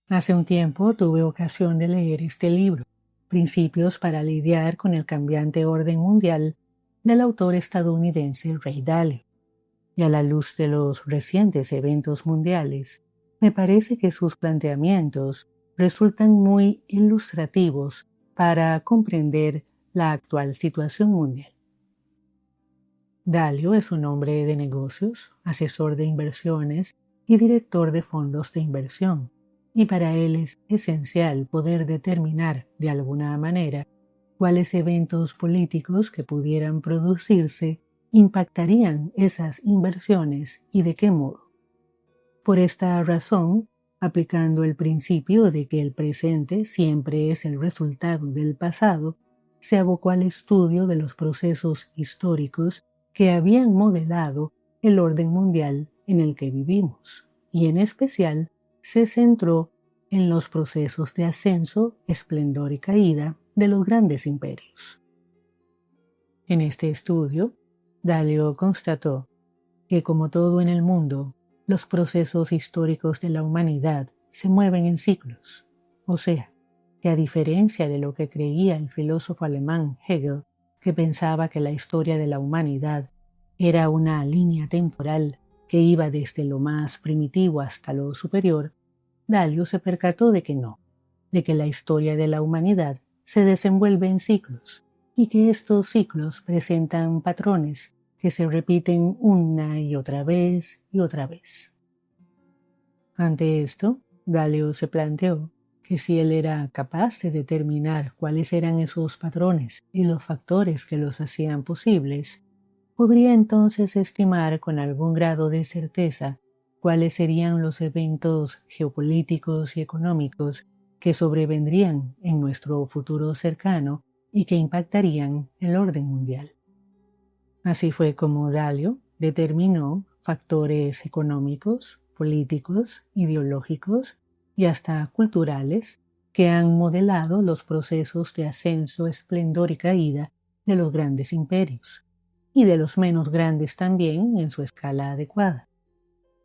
Hace un tiempo tuve ocasión de leer este libro, Principios para lidiar con el cambiante orden mundial, del autor estadounidense Ray Dalio. Y a la luz de los recientes eventos mundiales, me parece que sus planteamientos resultan muy ilustrativos para comprender la actual situación mundial. Dalio es un hombre de negocios, asesor de inversiones y director de fondos de inversión, y para él es esencial poder determinar de alguna manera cuáles eventos políticos que pudieran producirse impactarían esas inversiones y de qué modo. Por esta razón, aplicando el principio de que el presente siempre es el resultado del pasado, se abocó al estudio de los procesos históricos que habían modelado el orden mundial en el que vivimos, y en especial se centró en los procesos de ascenso, esplendor y caída de los grandes imperios. En este estudio, Dalio constató que, como todo en el mundo, los procesos históricos de la humanidad se mueven en ciclos, o sea, que a diferencia de lo que creía el filósofo alemán Hegel, que pensaba que la historia de la humanidad era una línea temporal que iba desde lo más primitivo hasta lo superior, Dalio se percató de que no, de que la historia de la humanidad se desenvuelve en ciclos y que estos ciclos presentan patrones que se repiten una y otra vez y otra vez. Ante esto, Dalio se planteó que si él era capaz de determinar cuáles eran esos patrones y los factores que los hacían posibles, podría entonces estimar con algún grado de certeza cuáles serían los eventos geopolíticos y económicos que sobrevendrían en nuestro futuro cercano y que impactarían el orden mundial. Así fue como Dalio determinó factores económicos, políticos, ideológicos y hasta culturales que han modelado los procesos de ascenso, esplendor y caída de los grandes imperios, y de los menos grandes también en su escala adecuada.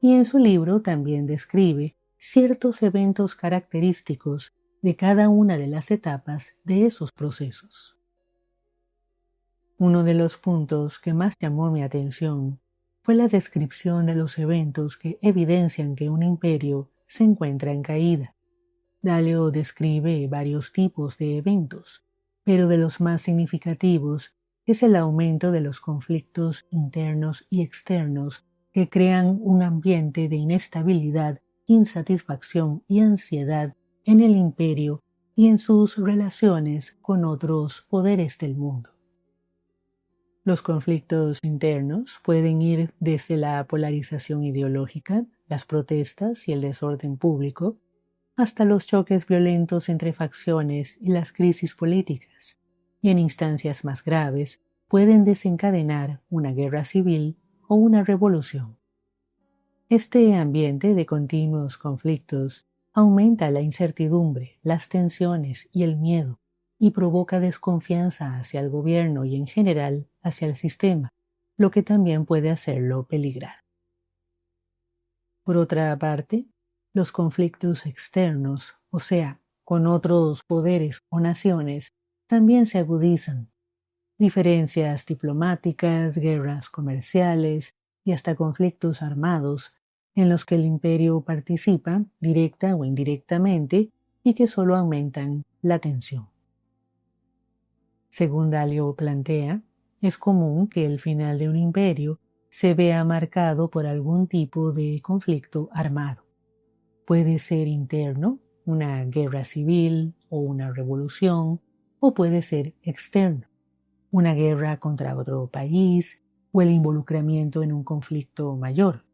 Y en su libro también describe ciertos eventos característicos de cada una de las etapas de esos procesos. Uno de los puntos que más llamó mi atención fue la descripción de los eventos que evidencian que un imperio se encuentra en caída. Dalio describe varios tipos de eventos, pero de los más significativos es el aumento de los conflictos internos y externos que crean un ambiente de inestabilidad, insatisfacción y ansiedad en el imperio y en sus relaciones con otros poderes del mundo. Los conflictos internos pueden ir desde la polarización ideológica, las protestas y el desorden público, hasta los choques violentos entre facciones y las crisis políticas, y en instancias más graves pueden desencadenar una guerra civil o una revolución. Este ambiente de continuos conflictos aumenta la incertidumbre, las tensiones y el miedo, y provoca desconfianza hacia el gobierno y en general hacia el sistema, lo que también puede hacerlo peligrar. Por otra parte, los conflictos externos, o sea, con otros poderes o naciones, también se agudizan. Diferencias diplomáticas, guerras comerciales y hasta conflictos armados en los que el imperio participa directa o indirectamente y que solo aumentan la tensión. Según Dalio plantea, es común que el final de un imperio se vea marcado por algún tipo de conflicto armado. Puede ser interno, una guerra civil o una revolución, o puede ser externo, una guerra contra otro país o el involucramiento en un conflicto mayor.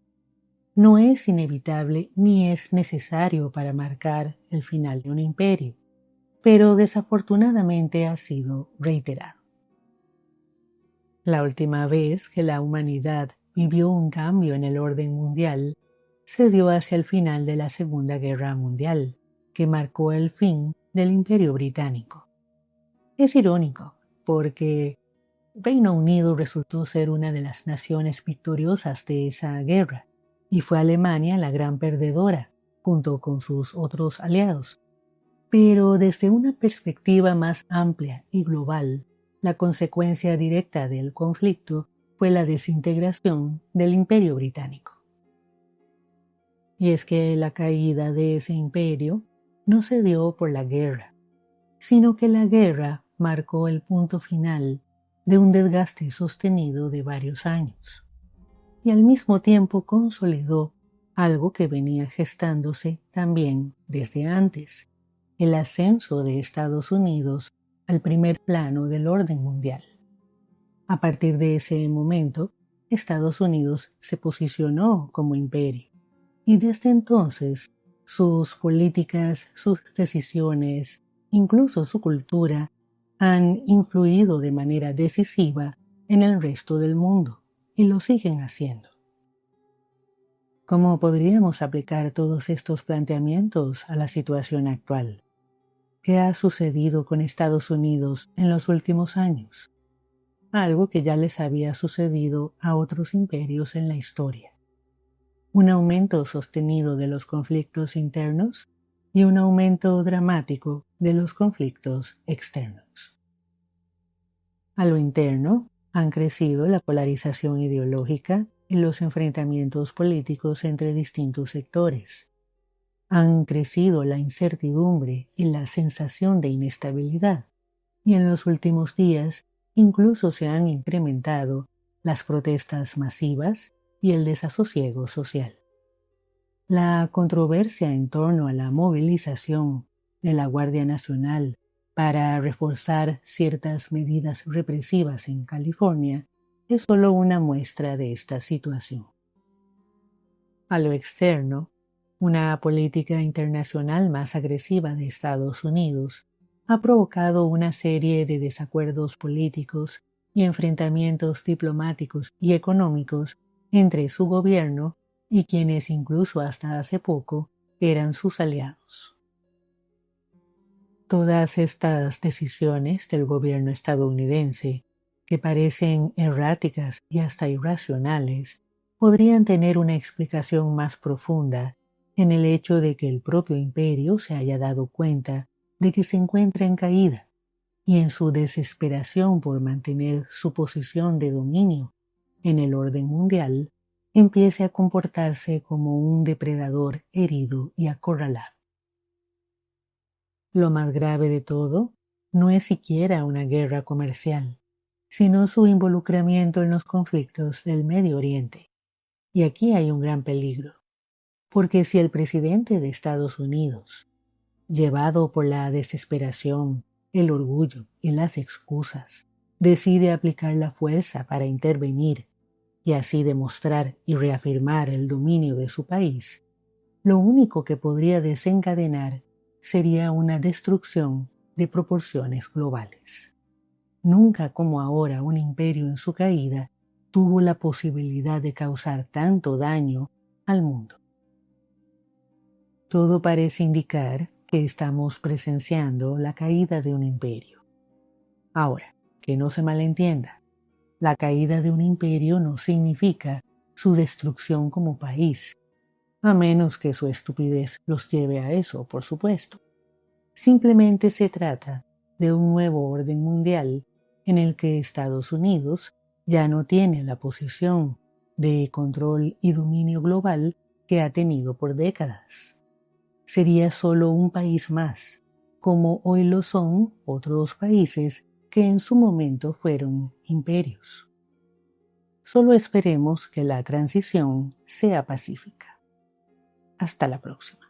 No es inevitable ni es necesario para marcar el final de un imperio, pero desafortunadamente ha sido reiterado. La última vez que la humanidad vivió un cambio en el orden mundial se dio hacia el final de la Segunda Guerra Mundial, que marcó el fin del Imperio Británico. Es irónico, porque Reino Unido resultó ser una de las naciones victoriosas de esa guerra, y fue Alemania la gran perdedora, junto con sus otros aliados. Pero desde una perspectiva más amplia y global, la consecuencia directa del conflicto fue la desintegración del Imperio Británico. Y es que la caída de ese imperio no se dio por la guerra, sino que la guerra marcó el punto final de un desgaste sostenido de varios años, y al mismo tiempo consolidó algo que venía gestándose también desde antes: el ascenso de Estados Unidos al primer plano del orden mundial. A partir de ese momento, Estados Unidos se posicionó como imperio, y desde entonces sus políticas, sus decisiones, incluso su cultura, han influido de manera decisiva en el resto del mundo, y lo siguen haciendo. ¿Cómo podríamos aplicar todos estos planteamientos a la situación actual? ¿Qué ha sucedido con Estados Unidos en los últimos años? Algo que ya les había sucedido a otros imperios en la historia: un aumento sostenido de los conflictos internos y un aumento dramático de los conflictos externos. A lo interno han crecido la polarización ideológica y los enfrentamientos políticos entre distintos sectores. Han crecido la incertidumbre y la sensación de inestabilidad, y en los últimos días incluso se han incrementado las protestas masivas y el desasosiego social. La controversia en torno a la movilización de la Guardia Nacional para reforzar ciertas medidas represivas en California es solo una muestra de esta situación. A lo externo, una política internacional más agresiva de Estados Unidos ha provocado una serie de desacuerdos políticos y enfrentamientos diplomáticos y económicos entre su gobierno y quienes incluso hasta hace poco eran sus aliados. Todas estas decisiones del gobierno estadounidense, que parecen erráticas y hasta irracionales, podrían tener una explicación más profunda en el hecho de que el propio imperio se haya dado cuenta de que se encuentra en caída, y en su desesperación por mantener su posición de dominio en el orden mundial, empiece a comportarse como un depredador herido y acorralado. Lo más grave de todo no es siquiera una guerra comercial, sino su involucramiento en los conflictos del Medio Oriente. Y aquí hay un gran peligro, porque si el presidente de Estados Unidos, llevado por la desesperación, el orgullo y las excusas, decide aplicar la fuerza para intervenir y así demostrar y reafirmar el dominio de su país, lo único que podría desencadenar sería una destrucción de proporciones globales. Nunca como ahora un imperio en su caída tuvo la posibilidad de causar tanto daño al mundo. Todo parece indicar que estamos presenciando la caída de un imperio. Ahora, que no se malentienda, la caída de un imperio no significa su destrucción como país, a menos que su estupidez los lleve a eso, por supuesto. Simplemente se trata de un nuevo orden mundial en el que Estados Unidos ya no tiene la posición de control y dominio global que ha tenido por décadas. Sería solo un país más, como hoy lo son otros países que en su momento fueron imperios. Solo esperemos que la transición sea pacífica. Hasta la próxima.